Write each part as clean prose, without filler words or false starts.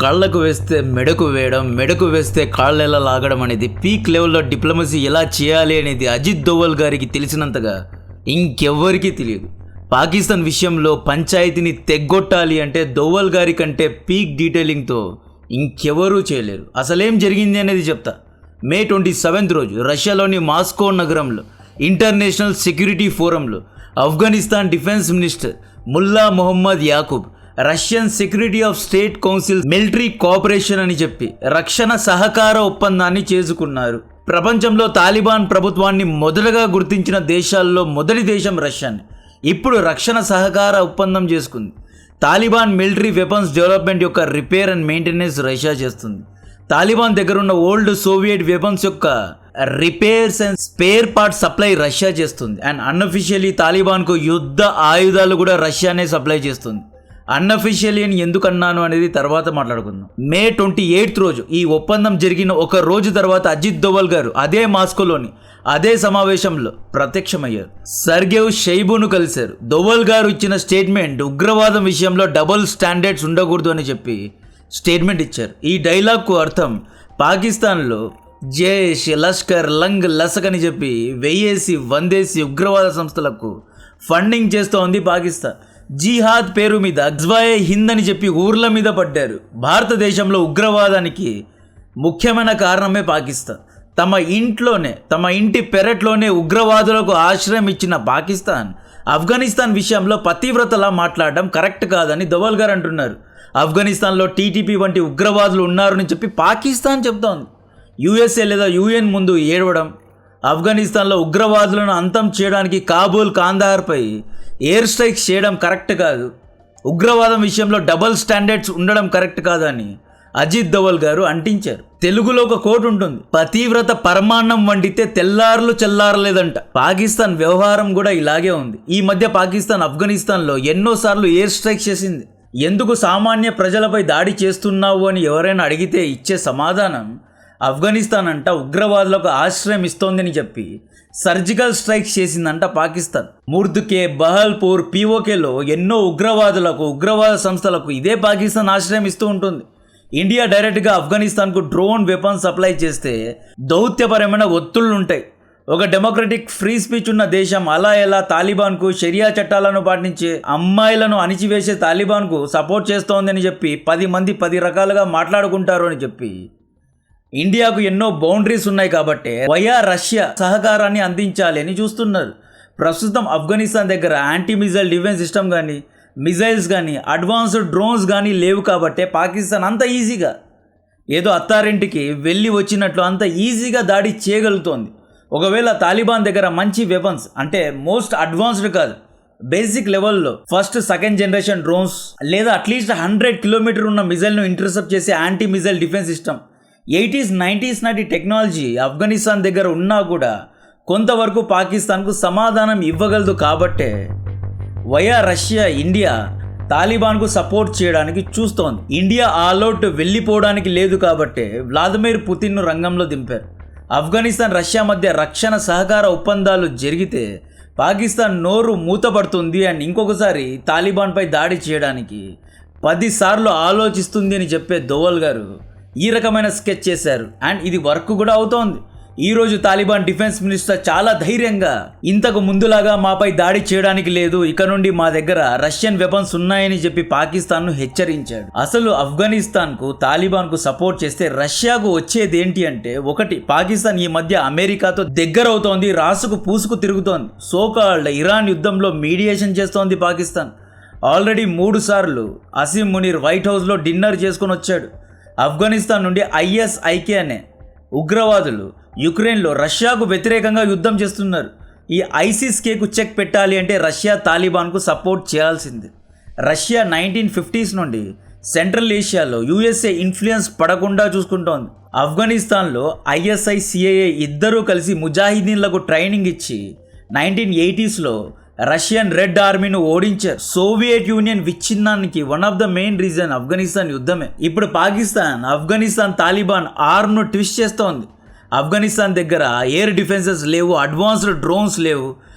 కాళ్లకు వేస్తే మెడకు వేయడం, మెడకు వేస్తే కాళ్ళెలా లాగడం అనేది పీక్ లెవెల్లో డిప్లొమసీ ఎలా చేయాలి అనేది అజిత్ దోవల్ గారికి తెలిసినంతగా ఇంకెవ్వరికీ తెలియదు. పాకిస్తాన్ విషయంలో పంచాయతీని తెగ్గొట్టాలి అంటే దోవల్ గారి కంటే పీక్ డీటెయిలింగ్తో ఇంకెవరూ చేయలేరు. అసలేం జరిగింది అనేది చెప్తా. మే 27 రోజు రష్యాలోని మాస్కో నగరంలో ఇంటర్నేషనల్ సెక్యూరిటీ ఫోరంలో Afghanistan defence minister Mulla Mohammad Yaqoob Russian security of state council military cooperation అని చెప్పి రక్షణ సహకార ఒప్పందాన్ని చేసుకున్నారు. ప్రపంచంలో తాలిబాన్ ప్రభుత్వాన్ని మొదటగా గుర్తించిన దేశాల్లో మొదటి దేశం రష్యాని ఇప్పుడు రక్షణ సహకార ఒప్పందం చేసుకుంది. తాలిబాన్ మిలిటరీ వెపన్స్ డెవలప్మెంట్ యొక్క రిపేర్ అండ్ మెయింటెనెన్స్ రష్యా చేస్తుంది. తాలిబాన్ దగ్గర ఉన్న ఓల్డ్ సోవియట్ వెపన్స్ యొక్క repairs and spare part supply Russia చేస్తుంది. అండ్ అన్అఫిషియలీ తాలిబాన్కు యుద్ధ ఆయుధాలు కూడా రష్యానే సప్లై చేస్తుంది. అన్అఫిషియలీ అని ఎందుకు అన్నాను అనేది తర్వాత మాట్లాడుకుందాం. మే 28 రోజు ఈ ఒప్పందం జరిగిన ఒక రోజు తర్వాత అజిత్ దోవల్ గారు అదే మాస్కోలోని అదే సమావేశంలో ప్రత్యక్షమయ్యారు. సర్గేవ్ షైబును కలిశారు. దోవల్ గారు ఇచ్చిన స్టేట్మెంట్ ఉగ్రవాదం విషయంలో డబుల్ స్టాండర్డ్స్ ఉండకూడదు అని చెప్పి స్టేట్మెంట్ ఇచ్చారు. ఈ డైలాగ్కు అర్థం పాకిస్తాన్లో జైష్, లష్కర్, లంగ్, లసక్ అని చెప్పి వెయ్యేసి వందేసి ఉగ్రవాద సంస్థలకు ఫండింగ్ చేస్తోంది పాకిస్తాన్. జిహాద్ పేరు మీద గజ్వాయే హింద్ అని చెప్పి ఊర్ల మీద పడ్డారు. భారతదేశంలో ఉగ్రవాదానికి ముఖ్యమైన కారణమే పాకిస్తాన్. తమ ఇంటి పెరట్లోనే ఉగ్రవాదులకు ఆశ్రయం ఇచ్చిన పాకిస్తాన్ ఆఫ్ఘనిస్తాన్ విషయంలో పతివ్రతలా మాట్లాడడం కరెక్ట్ కాదని దోవల్ గారు అంటున్నారు. ఆఫ్ఘనిస్తాన్లో టీటీపీ వంటి ఉగ్రవాదులు ఉన్నారని చెప్పి పాకిస్తాన్ చెప్తోంది. యుఎస్ఏ లేదా యుఎన్ ముందు ఏడవడం, ఆఫ్ఘనిస్తాన్లో ఉగ్రవాదులను అంతం చేయడానికి కాబూల్, కాందహార్పై ఎయిర్ స్ట్రైక్స్ చేయడం కరెక్ట్ కాదు, ఉగ్రవాదం విషయంలో డబుల్ స్టాండర్డ్స్ ఉండడం కరెక్ట్ కాదని అజిత్ దోవల్ గారు అంటించారు. తెలుగులో ఒక కోట్ ఉంటుంది, పతివ్రత పరమాన్నం వండితే తెల్లార్లు చెల్లారలేదంట. పాకిస్తాన్ వ్యవహారం కూడా ఇలాగే ఉంది. ఈ మధ్య పాకిస్తాన్ ఆఫ్ఘనిస్తాన్లో ఎన్నోసార్లు ఎయిర్ స్ట్రైక్ చేసింది. ఎందుకు సామాన్య ప్రజలపై దాడి చేస్తున్నావు అని ఎవరైనా అడిగితే ఇచ్చే సమాధానం ఆఫ్ఘనిస్తాన్ అంట ఉగ్రవాదులకు ఆశ్రయం ఇస్తోందని చెప్పి సర్జికల్ స్ట్రైక్స్ చేసిందంట పాకిస్తాన్. ముర్దుకే, బహల్పూర్, పీఓకేలో ఎన్నో ఉగ్రవాద సంస్థలకు ఇదే పాకిస్తాన్ ఆశ్రయం ఇస్తూ ఉంటుంది. ఇండియా డైరెక్ట్గా ఆఫ్ఘనిస్తాన్కు డ్రోన్ వెపన్స్ సప్లై చేస్తే దౌత్యపరమైన ఒత్తిళ్లు ఉంటాయి. ఒక డెమోక్రటిక్ ఫ్రీ స్పీచ్ ఉన్న దేశం అలా ఎలా తాలిబాన్కు షరియా చట్టాలను పాటించే అమ్మాయిలను అణిచివేసే తాలిబాన్కు సపోర్ట్ చేస్తోందని చెప్పి 10 మంది 10 రకాలుగా మాట్లాడుకుంటారు అని చెప్పి ఇండియాకు ఎన్నో బౌండరీస్ ఉన్నాయి కాబట్టి వయా రష్యా సహకారాన్ని అందించాలి అని చూస్తున్నారు. ప్రస్తుతం ఆఫ్ఘనిస్తాన్ దగ్గర యాంటీ మిజైల్ డిఫెన్స్ సిస్టమ్ కానీ, మిజైల్స్ కానీ, అడ్వాన్స్డ్ డ్రోన్స్ కానీ లేవు కాబట్టి పాకిస్తాన్ అంత ఈజీగా ఏదో అత్తారింటికి వెళ్ళి వచ్చినట్లు అంత ఈజీగా దాడి చేయగలుగుతోంది. ఒకవేళ తాలిబాన్ దగ్గర మంచి వెపన్స్ అంటే మోస్ట్ అడ్వాన్స్డ్ కాదు, బేసిక్ లెవెల్లో ఫస్ట్ సెకండ్ జనరేషన్ డ్రోన్స్ లేదా అట్లీస్ట్ 100 కిలోమీటర్ ఉన్న మిజైల్ను ఇంటర్సెప్ట్ చేసే anti missile defence system 80s 90s నాటి టెక్నాలజీ ఆఫ్ఘనిస్తాన్ దగ్గర ఉన్నా కూడా కొంతవరకు పాకిస్తాన్కు సమాధానం ఇవ్వగలదు. కాబట్టే వయా రష్యా ఇండియా తాలిబాన్కు సపోర్ట్ చేయడానికి చూస్తోంది. ఇండియా ఆల్అౌట్ వెళ్ళిపోవడానికి లేదు కాబట్టే వ్లాదిమిర్ పుతిన్ను రంగంలో దింపారు. ఆఫ్ఘనిస్తాన్ రష్యా మధ్య రక్షణ సహకార ఒప్పందాలు జరిగితే పాకిస్తాన్ నోరు మూతపడుతుంది అండ్ ఇంకొకసారి తాలిబాన్పై దాడి చేయడానికి 10 సార్లు ఆలోచిస్తుంది అని చెప్పే దోవల్ గారు ఈ రకమైన స్కెచ్ చేశారు. అండ్ ఇది వర్క్ కూడా అవుతోంది. ఈరోజు తాలిబాన్ డిఫెన్స్ మినిస్టర్ చాలా ధైర్యంగా ఇంతకు ముందులాగా మాపై దాడి చేయడానికి లేదు, ఇక నుండి మా దగ్గర రష్యన్ వెపన్స్ ఉన్నాయని చెప్పి పాకిస్తాన్ను హెచ్చరించాడు. అసలు ఆఫ్ఘనిస్తాన్కు తాలిబాన్కు సపోర్ట్ చేస్తే రష్యాకు వచ్చేది ఏంటి అంటే, ఒకటి, పాకిస్తాన్ ఈ మధ్య అమెరికాతో దగ్గర అవుతోంది, రాసుకు పూసుకు తిరుగుతోంది. సోకాల్డ్ ఇరాన్ యుద్ధంలో మీడియేషన్ చేస్తోంది పాకిస్తాన్. ఆల్రెడీ 3 సార్లు అసీం మునీర్ వైట్ హౌస్లో డిన్నర్ చేసుకొని వచ్చాడు. ఆఫ్ఘనిస్తాన్ నుండి ISIK అనే ఉగ్రవాదులు యుక్రెయిన్లో రష్యాకు వ్యతిరేకంగా యుద్ధం చేస్తున్నారు. ఈ ISISకు చెక్ పెట్టాలి అంటే రష్యా తాలిబాన్కు సపోర్ట్ చేయాల్సింది. రష్యా 1950s నుండి సెంట్రల్ ఏషియాలో USA ఇన్ఫ్లుయెన్స్ పడకుండా చూసుకుంటోంది. ఆఫ్ఘనిస్తాన్లో ISI, CIA ఇద్దరూ కలిసి ముజాహిదీన్లకు ట్రైనింగ్ ఇచ్చి 1980sలో రష్యన్ రెడ్ ఆర్మీను ఓడించారు. సోవియట్ యూనియన్ విచ్ఛిన్నానికి one of the main reason Afghanistan యుద్ధమే. ఇప్పుడు ఆఫ్ఘనిస్తాన్ తాలిబాన్ ఆర్మ్ను ట్విస్ట్ చేస్తోంది. ఆఫ్ఘనిస్తాన్ దగ్గర ఎయిర్ డిఫెన్సెస్ లేవు, అడ్వాన్స్డ్ డ్రోన్స్ లేవు,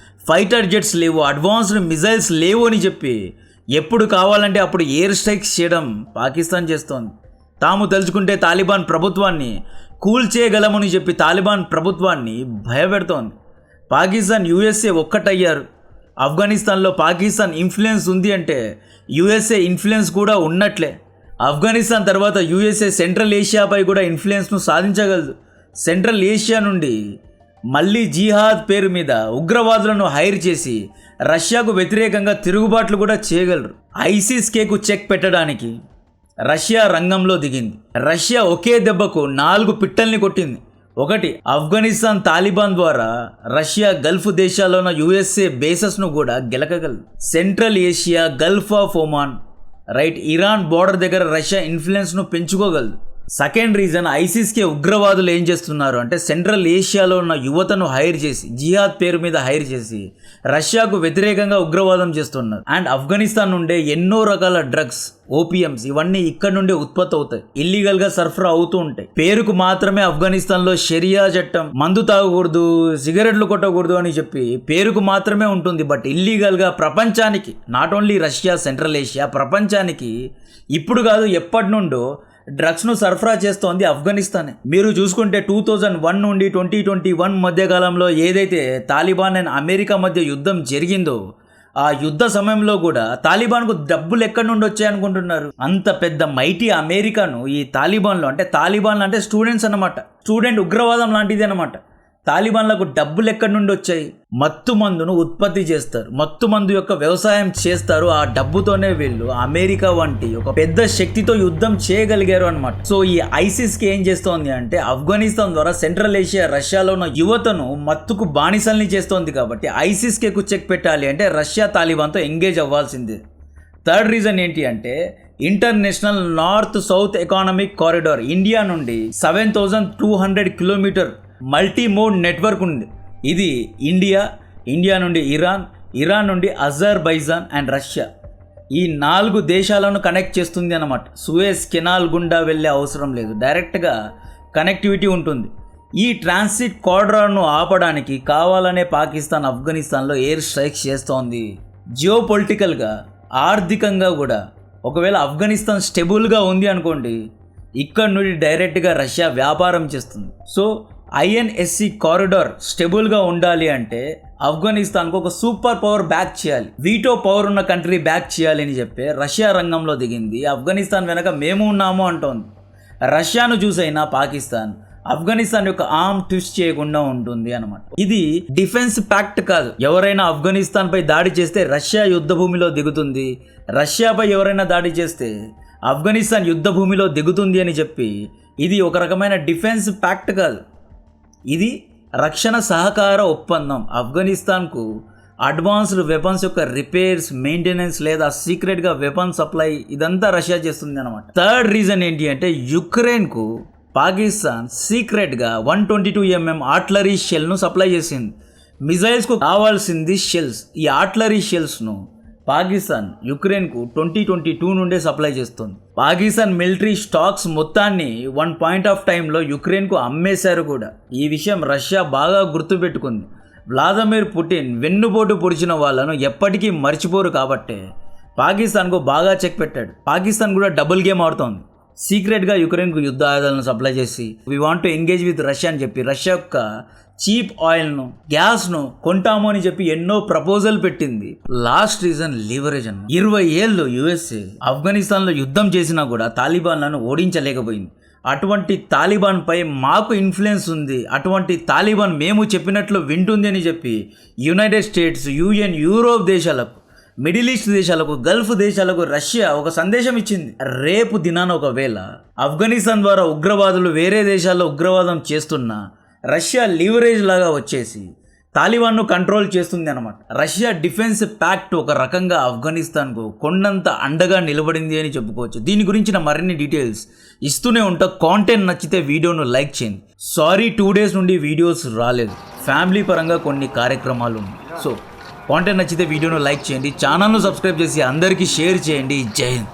ఫైటర్ జెట్స్ లేవు, అడ్వాన్స్డ్ మిజైల్స్ లేవు అని చెప్పి ఎప్పుడు కావాలంటే అప్పుడు ఎయిర్ స్ట్రైక్స్ చేయడం పాకిస్తాన్ చేస్తోంది. తాము తలుచుకుంటే తాలిబాన్ ప్రభుత్వాన్ని కూల్చేయగలమని చెప్పి తాలిబాన్ ప్రభుత్వాన్ని భయపెడుతోంది. పాకిస్తాన్ యుఎస్ఏ ఒక్కటయ్యారు. ఆఫ్ఘనిస్తాన్లో పాకిస్తాన్ ఇన్ఫ్లుయెన్స్ ఉంది అంటే యుఎస్ఏ ఇన్ఫ్లుయెన్స్ కూడా ఉన్నట్లే. ఆఫ్ఘనిస్తాన్ తర్వాత యుఎస్ఏ సెంట్రల్ ఏషియాపై కూడా ఇన్ఫ్లుయెన్స్ను సాధించగలదు. సెంట్రల్ ఏషియా నుండి మళ్ళీ జిహాద్ పేరు మీద ఉగ్రవాదులను హైర్ చేసి రష్యాకు వ్యతిరేకంగా తిరుగుబాట్లు కూడా చేయగలరు. ఐసిస్కేకు చెక్ పెట్టడానికి రష్యా రంగంలో దిగింది. రష్యా ఒకే దెబ్బకు 4 పిట్టల్ని కొట్టింది. ఒకటి, ఆఫ్ఘనిస్తాన్ తాలిబాన్ ద్వారా రష్యా గల్ఫ్ దేశాల్లోని యుఎస్ఏ బేసెస్ను కూడా గెలకగలదు. Central Asia, gulf of Oman, Iran border దగ్గర రష్యా ఇన్ఫ్లుయెన్స్ను పెంచుకోగలదు. సెకండ్ రీజన్, ఐసిస్కే ఉగ్రవాదులు ఏం చేస్తున్నారు అంటే సెంట్రల్ ఏషియాలో ఉన్న యువతను హైర్ చేసి జిహాద్ పేరు మీద హైర్ చేసి రష్యాకు వ్యతిరేకంగా ఉగ్రవాదం చేస్తున్నారు. అండ్ ఆఫ్ఘనిస్తాన్ నుండే ఎన్నో రకాల డ్రగ్స్, ఓపిఎంస్ ఇవన్నీ ఇక్కడ నుండే ఉత్పత్తి అవుతాయి, ఇల్లీగల్గా సరఫరా అవుతూ ఉంటాయి. పేరుకు మాత్రమే ఆఫ్ఘనిస్తాన్లో షరియా చట్టం, మందు తాగకూడదు, సిగరెట్లు కొట్టకూడదు అని చెప్పి పేరుకు మాత్రమే ఉంటుంది. బట్ ఇల్లీగల్గా ప్రపంచానికి, not only Russia, central Asia, ప్రపంచానికి ఇప్పుడు కాదు ఎప్పటి నుండో డ్రగ్స్ను సరఫరా చేస్తోంది ఆఫ్ఘనిస్తానే. మీరు చూసుకుంటే 2001 నుండి 2021 మధ్యకాలంలో ఏదైతే తాలిబాన్ అండ్ అమెరికా మధ్య యుద్ధం జరిగిందో ఆ యుద్ధ సమయంలో కూడా తాలిబాన్కు డబ్బులు ఎక్కడి నుండి వచ్చాయనుకుంటున్నారు? అంత పెద్ద మైటీ అమెరికాను ఈ తాలిబాన్లో, అంటే తాలిబాన్లు అంటే స్టూడెంట్స్ అన్నమాట, స్టూడెంట్ ఉగ్రవాదం లాంటిది అనమాట. తాలిబాన్లకు డబ్బులు ఎక్కడి నుండి వచ్చాయి? మత్తు మందును ఉత్పత్తి చేస్తారు, మత్తు మందు యొక్క వ్యవసాయం చేస్తారు. ఆ డబ్బుతోనే వీళ్ళు అమెరికా వంటి ఒక పెద్ద శక్తితో యుద్ధం చేయగలిగారు అనమాట. సో ఈ ఐసిస్కి ఏం చేస్తోంది అంటే ఆఫ్ఘనిస్తాన్ ద్వారా సెంట్రల్ ఏషియా, రష్యాలో ఉన్న యువతను మత్తుకు బానిసల్ని చేస్తోంది. కాబట్టి ఐసిస్కి చెక్ పెట్టాలి అంటే రష్యా తాలిబాన్తో ఎంగేజ్ అవ్వాల్సిందే. థర్డ్ రీజన్ ఏంటి అంటే international north south economic corridor, India నుండి 7200 కిలోమీటర్ మల్టీ మోడ్ నెట్వర్క్ ఉంది. ఇది ఇండియా నుండి ఇరాన్ నుండి అజర్బైజాన్ అండ్ రష్యా, ఈ 4 దేశాలను కనెక్ట్ చేస్తుంది అన్నమాట. సూయజ్ కెనాల్ గుండా వెళ్ళే అవసరం లేదు, డైరెక్ట్గా కనెక్టివిటీ ఉంటుంది. ఈ ట్రాన్సిట్ కారిడార్ను ఆపడానికి కావాలనే పాకిస్తాన్ ఆఫ్ఘనిస్తాన్లో ఎయిర్ స్ట్రైక్స్ చేస్తోంది. జియో పొలిటికల్గా, ఆర్థికంగా కూడా ఒకవేళ ఆఫ్ఘనిస్తాన్ స్టెబుల్గా ఉంది అనుకోండి, ఇక్కడ నుండి డైరెక్ట్గా రష్యా వ్యాపారం చేస్తుంది. సో ఐఎన్ఎస్సి కారిడార్ స్టెబుల్గా ఉండాలి అంటే ఆఫ్ఘనిస్తాన్కు ఒక సూపర్ పవర్ బ్యాక్ చేయాలి, వీటో పవర్ ఉన్న కంట్రీ బ్యాక్ చేయాలి అని చెప్పి రష్యా రంగంలో దిగింది. ఆఫ్ఘనిస్తాన్ వెనక మేము ఉన్నాము అంటోంది. రష్యాను చూసైనా పాకిస్తాన్ ఆఫ్ఘనిస్తాన్ యొక్క ఆర్మ్ ట్విస్ట్ చేయకుండా ఉంటుంది అనమాట. ఇది డిఫెన్స్ ప్యాక్ట్ కాదు. ఎవరైనా ఆఫ్ఘనిస్తాన్ పై దాడి చేస్తే రష్యా యుద్ధ భూమిలో దిగుతుంది, రష్యాపై ఎవరైనా దాడి చేస్తే ఆఫ్ఘనిస్తాన్ యుద్ధ భూమిలో దిగుతుంది అని చెప్పి ఇది ఒక రకమైన డిఫెన్స్ ప్యాక్ట్ కాదు, ఇది రక్షణ సహకార ఒప్పందం. ఆఫ్ఘనిస్తాన్కు అడ్వాన్స్డ్ వెపన్స్ యొక్క రిపేర్స్, మెయింటెనెన్స్ లేదా సీక్రెట్గా వెపన్ సప్లై ఇదంతా రష్యా చేస్తుంది అనమాట. థర్డ్ రీజన్ ఏంటి అంటే యుక్రెయిన్కు పాకిస్తాన్ సీక్రెట్గా 122mm ఆర్టిలరీ షెల్ను సప్లై చేసింది. మిజైల్స్కు కావాల్సింది షెల్స్. ఈ ఆర్టిలరీ షెల్స్ను పాకిస్తాన్ యుక్రెయిన్కు 2022 నుండే సప్లై చేస్తుంది. పాకిస్తాన్ మిలిటరీ స్టాక్స్ మొత్తాన్ని 1 పాయింట్ ఆఫ్ టైంలో యుక్రెయిన్కు అమ్మేశారు కూడా. ఈ విషయం రష్యా బాగా గుర్తుపెట్టుకుంది. వ్లాదిమిర్ పుటిన్ వెన్నుపోటు పొడిచిన వాళ్ళను ఎప్పటికీ మర్చిపోరు కాబట్టే పాకిస్తాన్కు బాగా చెక్ పెట్టాడు. పాకిస్తాన్ కూడా డబుల్ గేమ్ ఆడుతోంది. సీక్రెట్గా యుక్రెయిన్కు యుద్ధ ఆయుధాలను సప్లై చేసి we want to engage with Russia అని చెప్పి రష్యా యొక్క చీప్ ఆయిల్ను, గ్యాస్ను కొంటాము అని చెప్పి ఎన్నో ప్రపోజల్ పెట్టింది. లాస్ట్ రీజన్ లీవరేజ్ అన్న. 20 ఏళ్ళు యుఎస్ఏ ఆఫ్ఘనిస్తాన్లో యుద్ధం చేసినా కూడా తాలిబాన్లను ఓడించలేకపోయింది. అటువంటి తాలిబాన్పై మాకు ఇన్ఫ్లుయెన్స్ ఉంది, అటువంటి తాలిబాన్ మేము చెప్పినట్లు వింటుంది అని చెప్పి యునైటెడ్ స్టేట్స్, యుఎన్, యూరోప్ దేశాలకు, మిడిల్ ఈస్ట్ దేశాలకు, గల్ఫ్ దేశాలకు రష్యా ఒక సందేశం ఇచ్చింది. రేపు దినాన ఒకవేళ ఆఫ్ఘనిస్తాన్ ద్వారా ఉగ్రవాదులు వేరే దేశాల్లో ఉగ్రవాదం చేస్తున్నా రష్యా లీవరేజ్ లాగా వచ్చేసి తాలిబాన్ను కంట్రోల్ చేస్తుంది అనమాట. రష్యా డిఫెన్స్ ప్యాక్ట్ ఒక రకంగా ఆఫ్ఘనిస్తాన్కు కొండంత అండగా నిలబడింది అని చెప్పుకోవచ్చు. దీని గురించిన మరిన్ని డీటెయిల్స్ ఇస్తూనే ఉంటా. కాంటెంట్ నచ్చితే వీడియోను లైక్ చేయండి. సారీ 2 days నుండి వీడియోస్ రాలేదు, ఫ్యామిలీ పరంగా కొన్ని కార్యక్రమాలు ఉన్నాయి. సో కాంటెంట్ నచ్చితే వీడియోను లైక్ చేయండి, ఛానల్ను సబ్స్క్రైబ్ చేసి అందరికీ షేర్ చేయండి. జై హింద్.